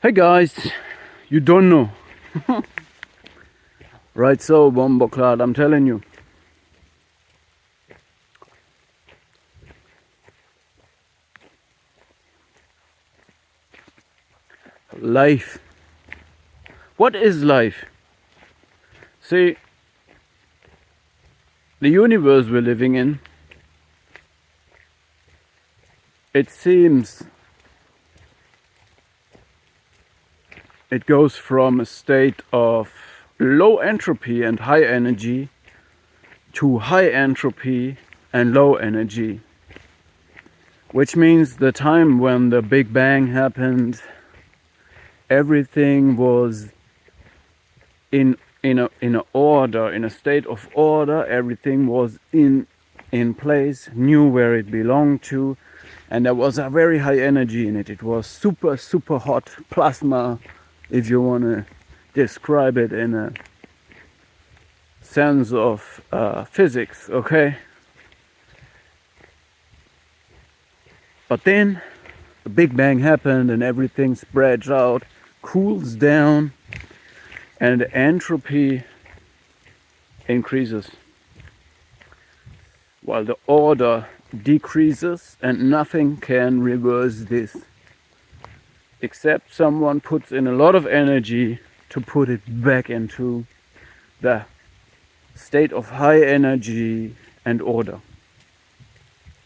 Hey guys, you don't know. Right, so bombaclaad, I'm telling you. Life. What is life? See, the universe we're living in, it seems it goes from a state of low entropy and high energy to high entropy and low energy. Which means the time when the Big Bang happened, everything was in a order, in a state of order. Everything was in place, knew where it belonged to, and there was a very high energy in it. It was super hot plasma, if you want to describe it in a sense of physics, okay? But then the Big Bang happened and everything spreads out, cools down, and the entropy increases while the order decreases, and nothing can reverse this except someone puts in a lot of energy to put it back into the state of high energy and order.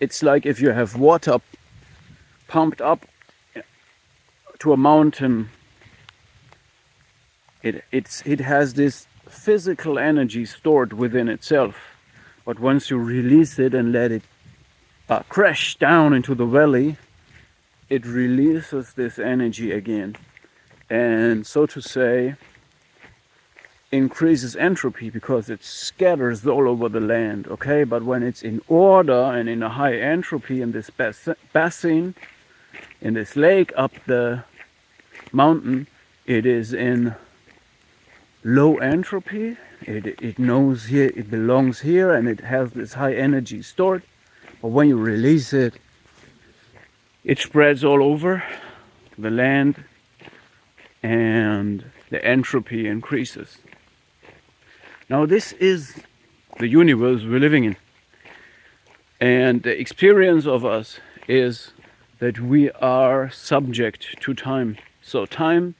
It's like if you have water pumped up to a mountain, it has this physical energy stored within itself, but once you release it and let it crash down into the valley, it releases this energy again, and so to say increases entropy because it scatters all over the land, okay? But when it's in order and in a high entropy in this basin, in this lake up the mountain, it is in low entropy. It knows here it belongs here and it has this high energy stored, but when you release it, it spreads all over the land and the entropy increases. Now this is the universe we're living in, and the experience of us is that we are subject to time. So time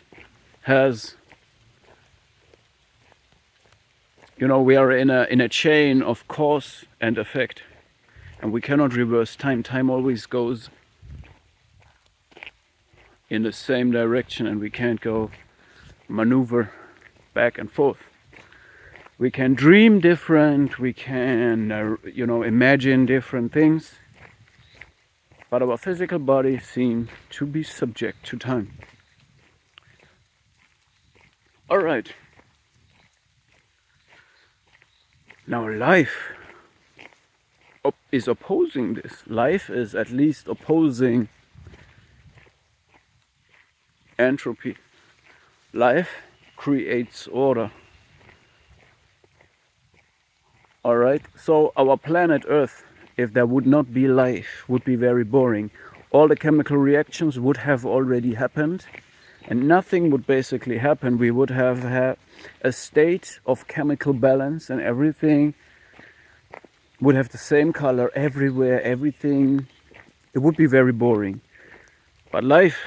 has, we are in a chain of cause and effect, and we cannot reverse time. Time always goes in the same direction, and we can't go maneuver back and forth. We can dream different, we can imagine different things, but our physical bodies seem to be subject to time. All right. Now life is opposing this. Life is at least opposing entropy. Life creates order. All right, so our planet Earth, if there would not be life, would be very boring. All the chemical reactions would have already happened, and nothing would basically happen. We would have a state of chemical balance, and everything would have the same color everywhere, everything. It would be very boring. But life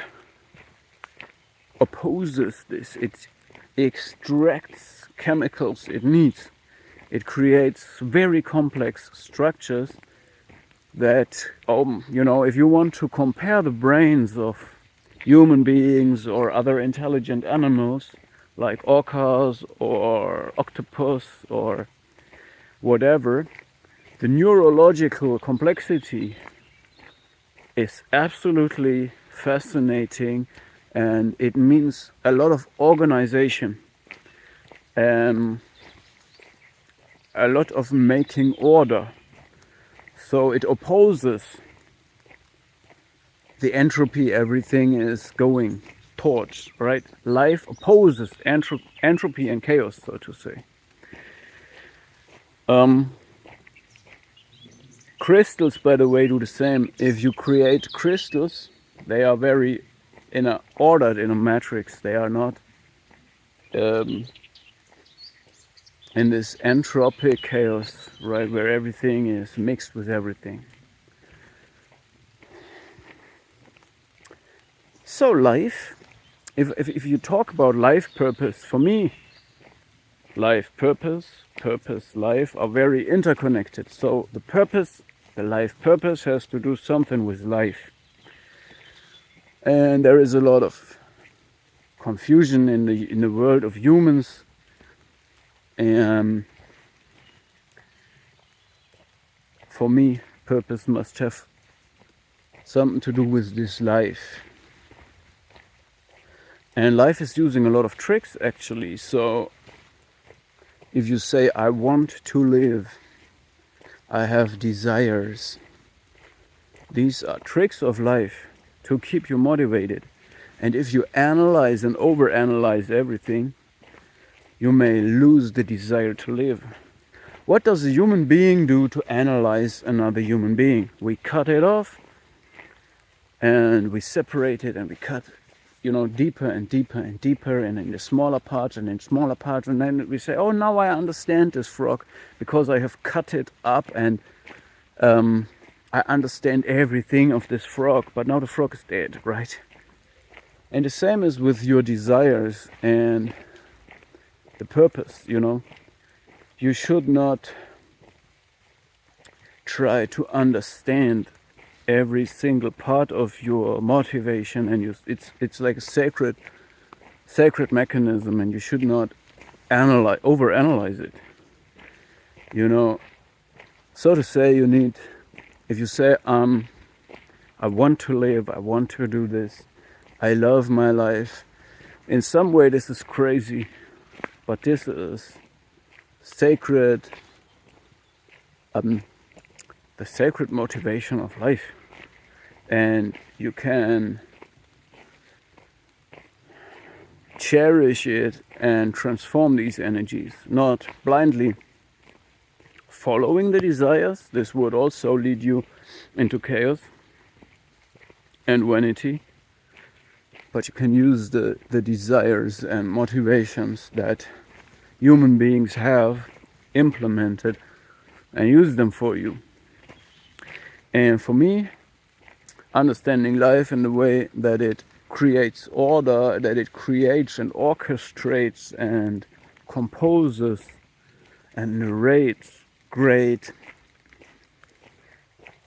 opposes this. It extracts chemicals it needs. It creates very complex structures that, if you want to compare the brains of human beings or other intelligent animals like orcas or octopus or whatever, the neurological complexity is absolutely fascinating, and it means a lot of organization and a lot of making order. So it opposes the entropy everything is going towards, right? Life opposes entropy and chaos, so to say. Crystals, by the way, do the same. If you create crystals, they are very ordered in a matrix. They are not in this entropic chaos, right, where everything is mixed with everything. So life, if you talk about life purpose, for me, life purpose, life are very interconnected. So the life purpose has to do something with life. And there is a lot of confusion in the world of humans. And for me, purpose must have something to do with this life. And life is using a lot of tricks, actually. So if you say, I want to live, I have desires, these are tricks of life to keep you motivated. And if you analyze and overanalyze everything, you may lose the desire to live. What does a human being do to analyze another human being? We cut it off and we separate it and we cut, deeper and deeper and deeper, and in the smaller parts and in smaller parts. And then we say, oh, now I understand this frog because I have cut it up and I understand everything of this frog, but now the frog is dead, right? And the same is with your desires and the purpose, You should not try to understand every single part of your motivation, and it's like a sacred mechanism, and you should not overanalyze it. So to say, if you say, I want to live, I want to do this, I love my life. In some way this is crazy, but this is sacred, the sacred motivation of life. And you can cherish it and transform these energies, not blindly following the desires. This would also lead you into chaos and vanity. But you can use the desires and motivations that human beings have implemented and use them for you. And for me, understanding life in the way that it creates order, that it creates and orchestrates and composes and narrates great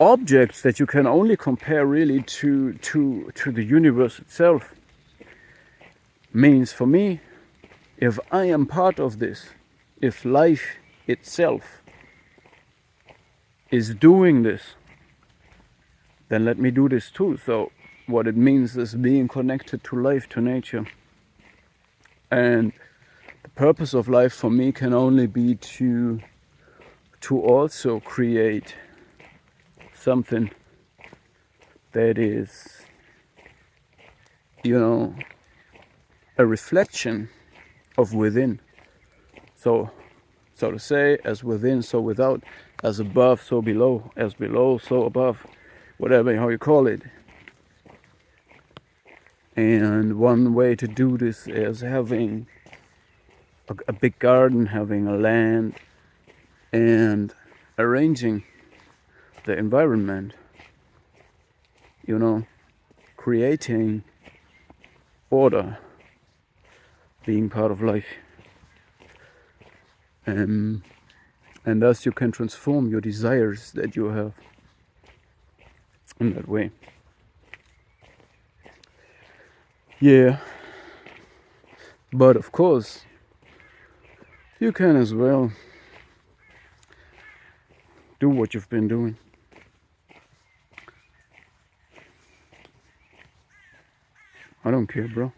objects that you can only compare really to the universe itself, means for me, if I am part of this, if life itself is doing this, then let me do this too. So what it means is being connected to life, to nature. And the purpose of life for me can only be to also create something that is, a reflection of within. So to say, as within, so without, as above, so below, as below, so above, whatever, how you call it. And one way to do this is having a big garden, having a land, and arranging the environment, creating order, being part of life. And thus you can transform your desires that you have in that way. Yeah, but of course you can as well do what you've been doing. I don't care, bro.